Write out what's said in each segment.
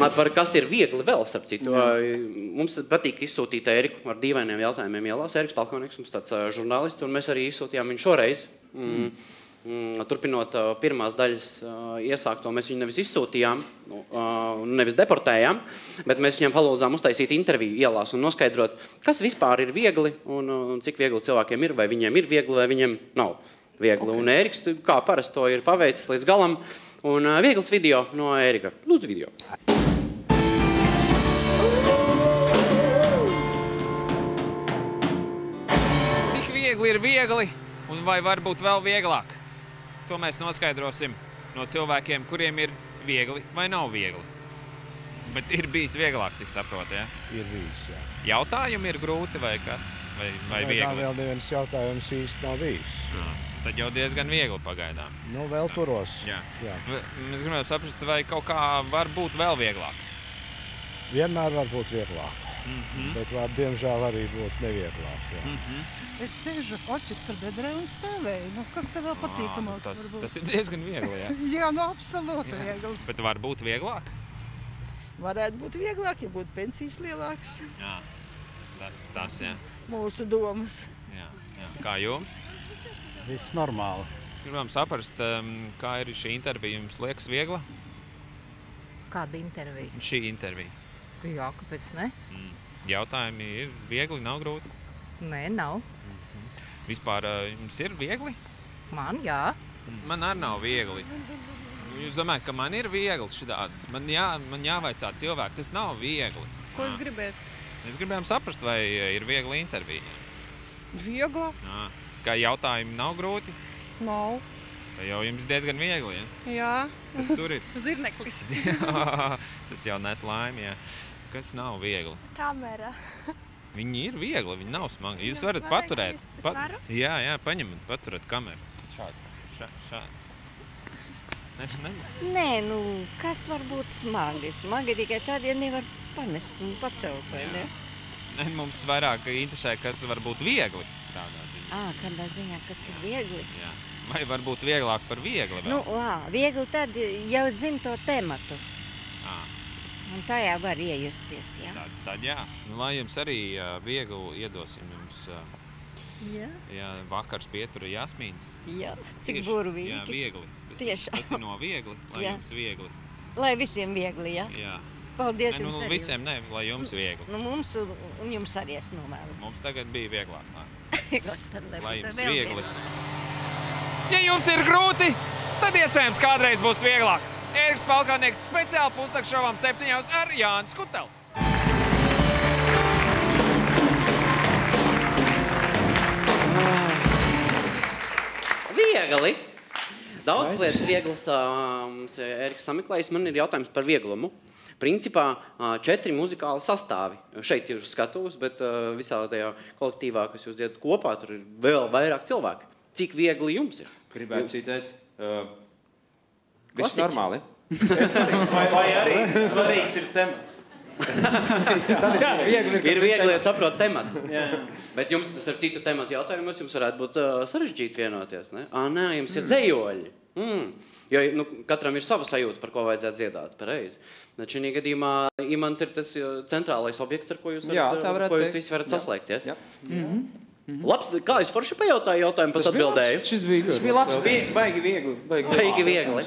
Par kas ir viegli vēl, starp citu. Mums patīk izsūtīt Ēriku ar dīvainiem jautājumiem ielās. Ēriks Palkonieks, mums tāds žurnālists, un mēs arī izsūtījām viņu šoreiz. Turpinot pirmās daļas iesākto, mēs viņu nevis izsūtījām, nevis deportējām, bet mēs viņam palūdzām uztaisīt interviju ielās un noskaidrot, kas vispār ir viegli un cik viegli cilvēkiem ir, vai viņiem ir viegli, vai viņiem nav viegli. Okay. Un Ēriks, kā parasti to ir paveicis līdz galam, un viegls video no Ērika. Lūdzu video. Cik viegli ir viegli, un vai var būt vēl vieglāk? To mēs noskaidrosim no cilvēkiem, kuriem ir viegli vai nav viegli. Bet ir bijis vieglāk, cik saprot, ja? Ir bijis, jā. Jautājumi ir grūti vai kas? Vai viegli? Tā vēl neviens jautājums īsti nav bijis. Tad jau diezgan viegli pagaidām. Nu, vēl turos. Jā. Mēs gribētu saprast, vai kaut kā var būt vēl vieglāk? Vienmēr var būt vieglāk. Bet var, diemžēl, arī būt nevieglāk. Jā. Es sēžu orķestra bedrē un spēlēju. Nu, kas tev vēl patīkamāks varbūt? Tas ir diezgan viegli, jā? Jā, nu absolūti viegli. Bet var būt vieglāk? Varētu būt vieglāk, ja būtu pensijas lielāks. Jā, tas, jā. Mūsu domas. Jā. Kā jums? Viss normāli. Gribam saprast, kā ir šī intervija. Jums liekas viegla? Kāda intervija? Šī intervija. Jā, kāpēc ne? Jautājumi ir viegli, nav grūti? Nē, nav. Vispār jums ir viegli? Man, jā. Man arī nav viegli. Jūs domājat, ka man ir viegli šitādas? Man jāvaicā cilvēki, tas nav viegli. Ko jūs gribētu? Mēs gribējām saprast, vai ir viegla intervija. Viegla? Kā jautājumi nav grūti? Nav. Tā jau jums diezgan viegli, ja? Jā. Kas tur ir? Zirneklis. Jā, tas jau nes laimi, jā. Kas nav viegli? Kamera. Viņi ir viegli, viņi nav smagi. Jūs varat paturēt. Jā, paņemat, paturat kameru. Šādi. Nē, nu, kas var būt smagi? Smagi tikai tad, ja nevar panest un pacelt, vai ne? Nē, mums vairāk interesē, kas var būt viegli. Kādā ziņā, kas ir viegli? Jā. Vai var būt vieglāk par viegli vēl? Nu, viegli tad jau zin to tematu. Un tajā var iejusties, jā. Tad jā. Nu, lai jums arī viegli iedosim jums vakars pietura Jasmīns. Jā, cik burvīgi. Jā, viegli. Tiešām. Tas ir no viegli, lai jums viegli. Lai visiem viegli, jā. Jā. Paldies jums arī. Visiem ne, lai jums viegli. Nu, mums un jums arī es novēlu. Mums tagad bija vieglāk. Lai jums viegli. Ja jums ir grūti, tad iespējams kādreiz būs vieglāk. Ēriks Palkonieks speciāli pusnakšovām 7 ar Jānu Skutelu. Viegli. Daudz lietas vieglas mums Ēriks sameklējis. Man ir jautājums par vieglumu. Principā 4 muzikāli sastāvi. Šeit ir skatuves, bet visā tajā kolektīvā, kas jūs dziedat kopā, tur ir vēl vairāk cilvēki. Cik viegli jums ir? Gribētu citēt. Viss normāli. Vai arī svarīgs ir temats. Ir viegli saprot tematu. Bet jums tas ar citu tematu jautājumos jums varētu būt sarežģīti vienoties, ne? Nē, jums ir dzejoļi. Jo katram ir sava sajūta, par ko vajadzētu dziedāt pareizi. Bet šī gadījumā imants ir tas centrālais objekts, ar ko jūs visi varat saslēgties. Labs, kā es forši pajautāju jautājumu, pēc atbildēju? Šis bija labs. Baigi viegli. Baigi viegli.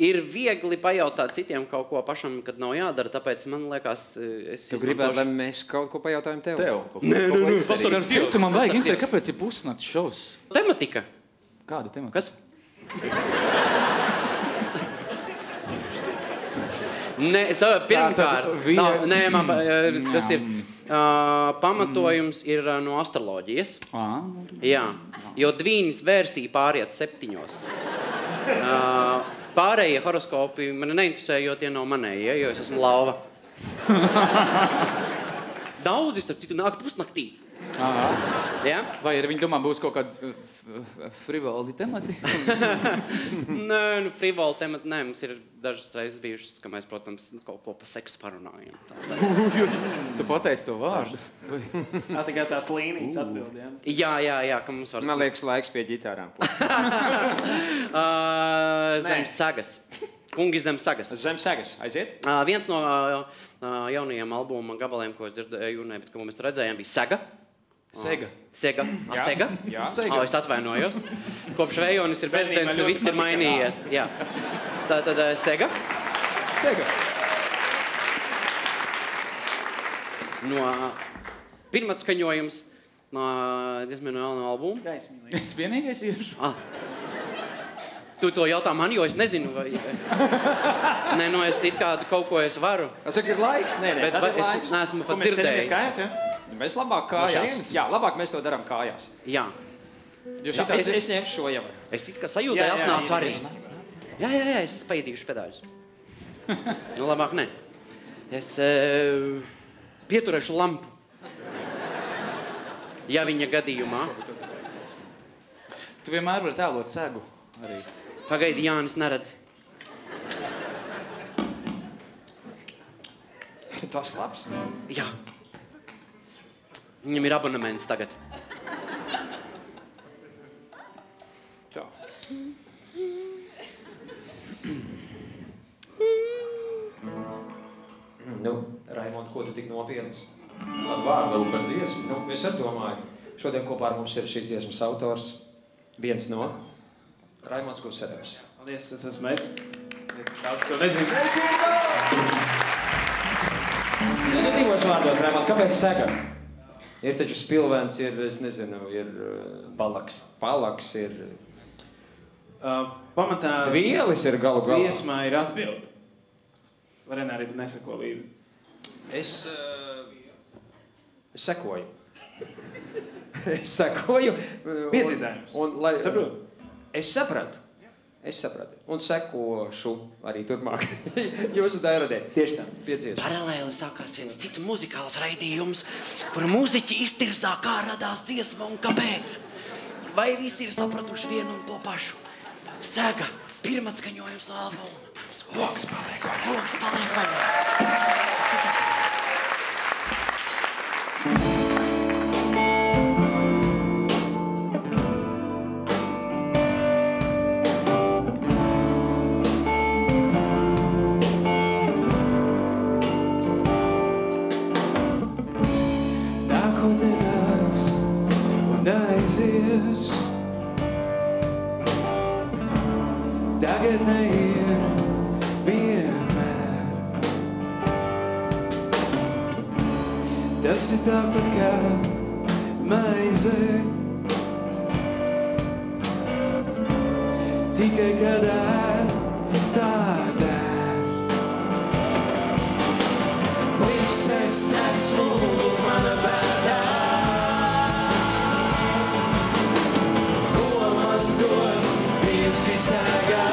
Ir viegli pajautāt citiem kaut ko pašam, kad nav jādara, tāpēc man liekas, Tu gribētu, lai mēs kaut ko pajautājam tev? Tu man baigi interesē, kāpēc ir pusnakts šovs? Tematika. Kāda temata? Kas? Nē, pirmkārt, tas ir pamatojums ir no astroloģijas. Jā, jo dvīņas versija pāriet 7. Pārējie horoskopi mani neinteresē, jo tie nav manējie, jo es esmu lauva. Daudzi, starp citu, nāk pusnaktī. Ja? Vai arī viņi domā būs kaut kādi frivoli temati? Nē, frivoli temati, nē, mums ir dažas reizes bijušas, ka mēs, protams, kaut ko pa seksu parunājam. Tu pateici to vārdu? Tikai tās līnijas atbildījām. Jā, ka mums var... Man liekas, laiks pie ģitārām. Zem sagas. Kungi zem sagas. Zem sagas, aiziet. Viens no jaunajiem albuma gabaliem, ko es dzirdēju jūrnē, bet ko mēs redzējām, bija Sega. Sega. Sega. Sega? Jā. Es atvainojos. Kopš Vejonis ir prezidents, viss ir mainījies. Jā. Tātad Sega. Sega. No pirmatskaņojums no dziesmē no jaunā albuma. Es vienīgais iešu. Tu to jautā man, jo es nezinu, vai... Nē, no es it kā kaut ko es varu. Es saku, ir laiks? Nē, bet es neesmu pat dzirdējis. Kājās, ja? Mēs labāk kājās. Jā, labāk mēs to darām kājās. Jā. Es ņemšu šo jau. Es it kā sajūtai atnācu arī. Jā, es spaidīšu pedāļus. Nu, labāk ne. Es pieturēšu lampu. Ja viņa gadījumā. Tu vienmēr vari tēlot segu arī. Pagaidi, Jānis neredz. Tas labs? Jā. Viņam ir abonements tagad. Tā. Nu, Raimond, ko tu tik nopietnis? Kādu vārdu varbūt par dziesmu? Nu, es arī domāju. Šodien kopā ar mums ir šīs dziesmas autors. Viens no Raimonds Guserevs. Paldies, es esmu es. Daudz to nezinu. Nu, divos vārdos, Raimond, kāpēc Sega? Ir taču Spilvens, ir, es nezinu, ir... Palaks. Palaks ir... Pamatā... Vielis ir galu galā. Dziesmā ir atbildi. Varēnā arī tu nesako līdzi. Es sekoju. Es sekoju. Piedzīdājums. Saprotu? Es sapratu. Un sekošu arī turpmāk. Jūsu dairadē. Tieši tā. Piedzīves. Paralēli sākās viens cits muzikāls raidījums, kur muziķi iztirzā, kā radās dziesma un kāpēc. Vai visi ir sapratuši vienu un to pašu? Sega, pirmatskaņojums no albuma. Loks paliek vaļā. Loks paliek vaļā. Tagad neir vienmēr. Tas ir tāpat kā maize, tikai kad tā der. Viss es esmu mana bērā. Ko man dod bijusi sēgā?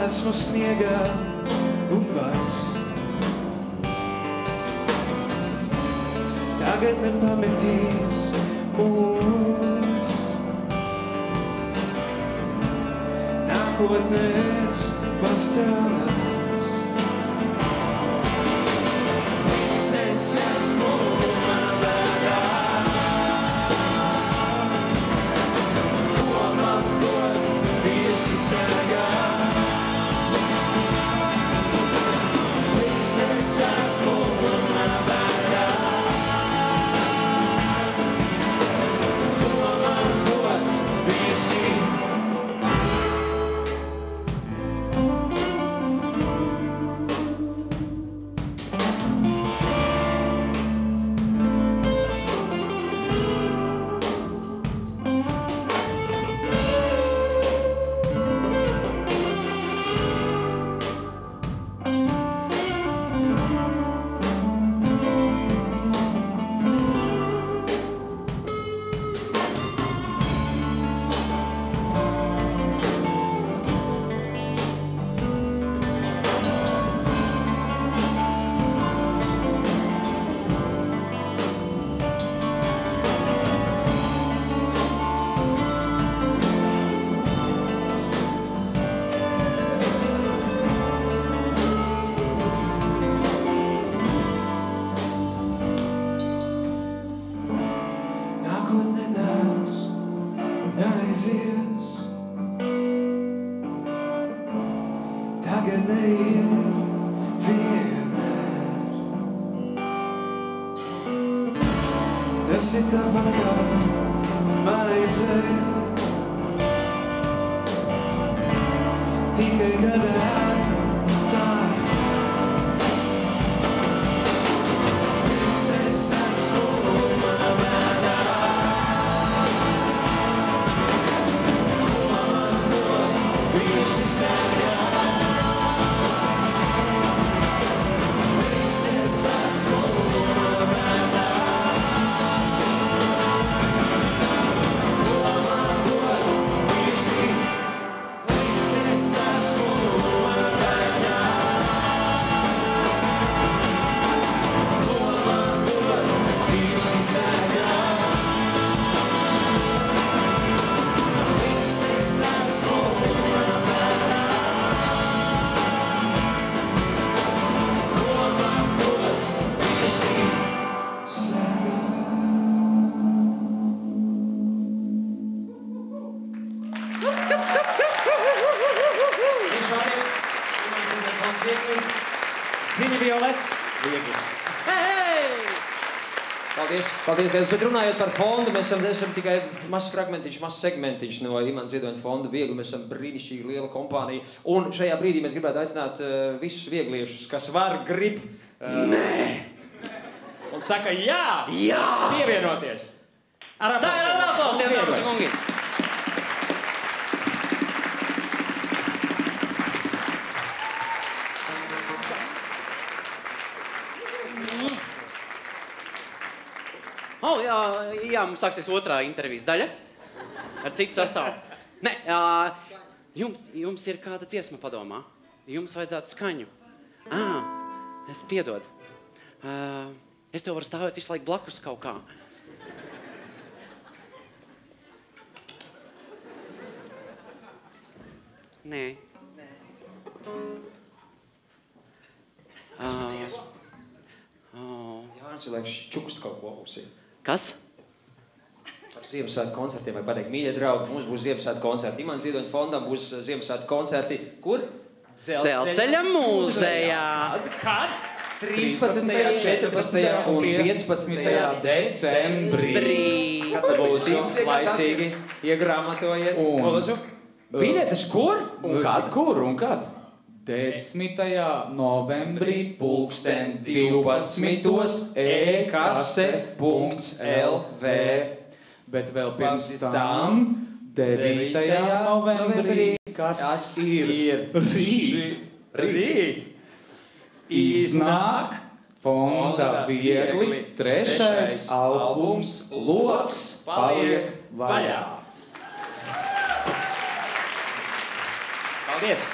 Esmu sniegā un bars. Tagad nepametīs mūs. Nākotnēs pastāvās. Es esmu mana bērā. Ko man dod bijusi sēgā? Esmu mana bērā. Ko man dod bijusi? beidzies. Tagad neiet vienmēr. Tas ir tāpat kā maizē, tikai kad tā. Pirms es esmu manā vēdā, ko man dod visi sēdā. Pirms es esmu manā vēdā, ko man dod visi. Pirms es esmu manā vēdā, ko man dod visi sēdā. Pirms es esmu manā vēdā, ko man dod visi sēdā. Izvārties, Imants Viegli, Ziņa Violets. Vieglis. Paldies, paldies Dievs. Bet runājot par fondu, mēs esam tikai mazs fragmentiņš, mazs segmentiņš no Imants Ziedoņa fonda Viegli. Mēs esam brīnišķīgi liela kompānija. Un šajā brīdī mēs gribētu aicināt visus viegliešus, kas var, grib. Un saka jā! Jā! Pievienoties! Ar Tā ir aplausiem, dāmas un kungi! Jā, mums sāksies otrā intervijas daļa ar citu sastāvu. Nē, jums ir kāda dziesma padomā? Jums vajadzētu skaņu. Es piedod. Es tev varu stāvēt visu laiku blakus kaut kā. Nē. Kas pa dziesmu? Jānis ir laiks čukst kaut ko ausī. Kas? Par Ziemassvētku koncertiem vai pateikt, mīļie draugi, mums būs Ziemassvētku koncerti. Imants Ziedoņa fondam būs Ziemassvētku koncerti. Kur? Dzelzceļa mūzejā. Kad? 13., 14. un 15. decembrī. Kad būtu laicīgi iegrāmatojiet. Lūdzu. Biļetes kur? Un kad? 10. novembrī 12. e-kase.lv. Bet vēl pirms tam 9. novembrī, kas ir rīt, iznāk fonda Viegli 3. albums Loks paliek vaļā. Paldies!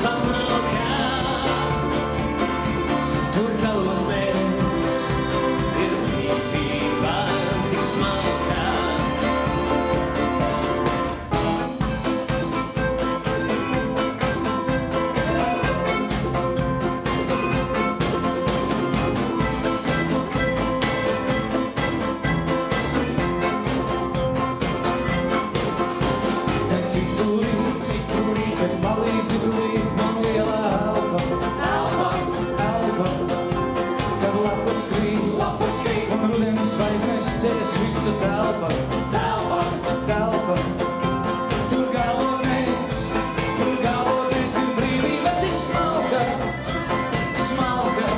Come citurīt, bet palīdzi tulīt man lielā elpa. Elpa, elpa, kad lapas krīt, un rudens zvaigznes ceļas visa telpa. Telpa, telpa, tur galvenais ir brīvība tik smalka, smalka.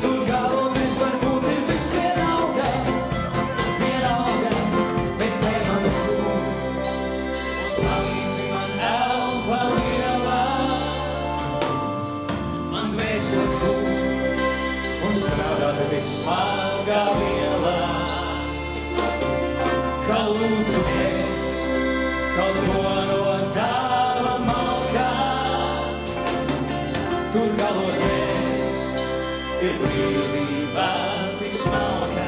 Tur galvenais varbūt ir viss vienalga, bet te man tu, un palīdzi man elpa lielā, man dvēseli tu, un strādāt tik smagā vielā, ka lūdzamies kaut ko no tava malkā. Tur galvenais ir brīvība tik smalkā.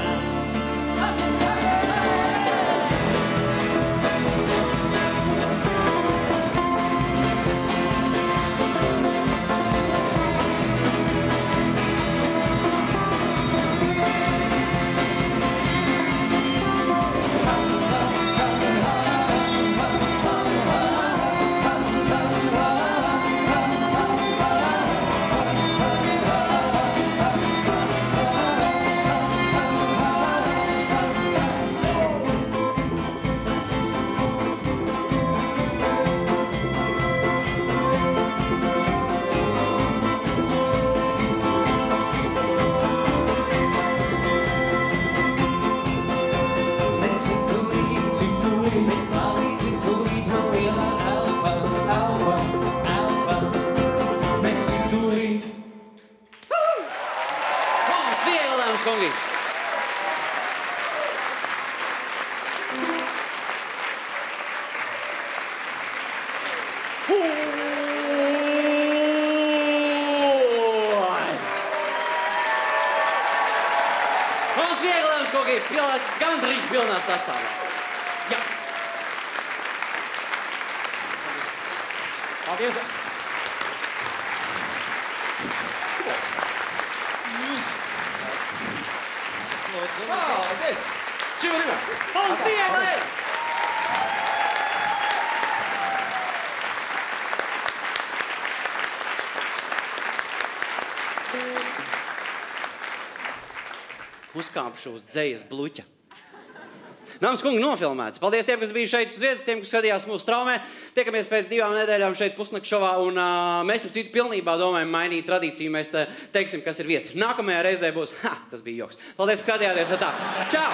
Citurīt, bet palīdzi tulīt man lielā elpa, elpa, elpa, bet citurīt. Mums viegli, dāmas kungi! Mums viegli, dāmas kungi! Gandrīz pilnā sastāvā. Jā! Paldies! Paldies! Čivariva! Mums viegli! Uzkāpšu uz dzejas bluķa. Dāmas kungi, nofilmēts. Paldies tiem, kas bija šeit uz vietas, tiem, kas skatījās mūsu straumē. Tiekamies pēc 2 nedēļām šeit pusnakts šovā, un mēs ar citu pilnībā domājam mainīt tradīciju. Mēs teiksim, kas ir viesi. Nākamajā reizē būs, tas bija joks. Paldies, ka skatījāties. Tā. Čau!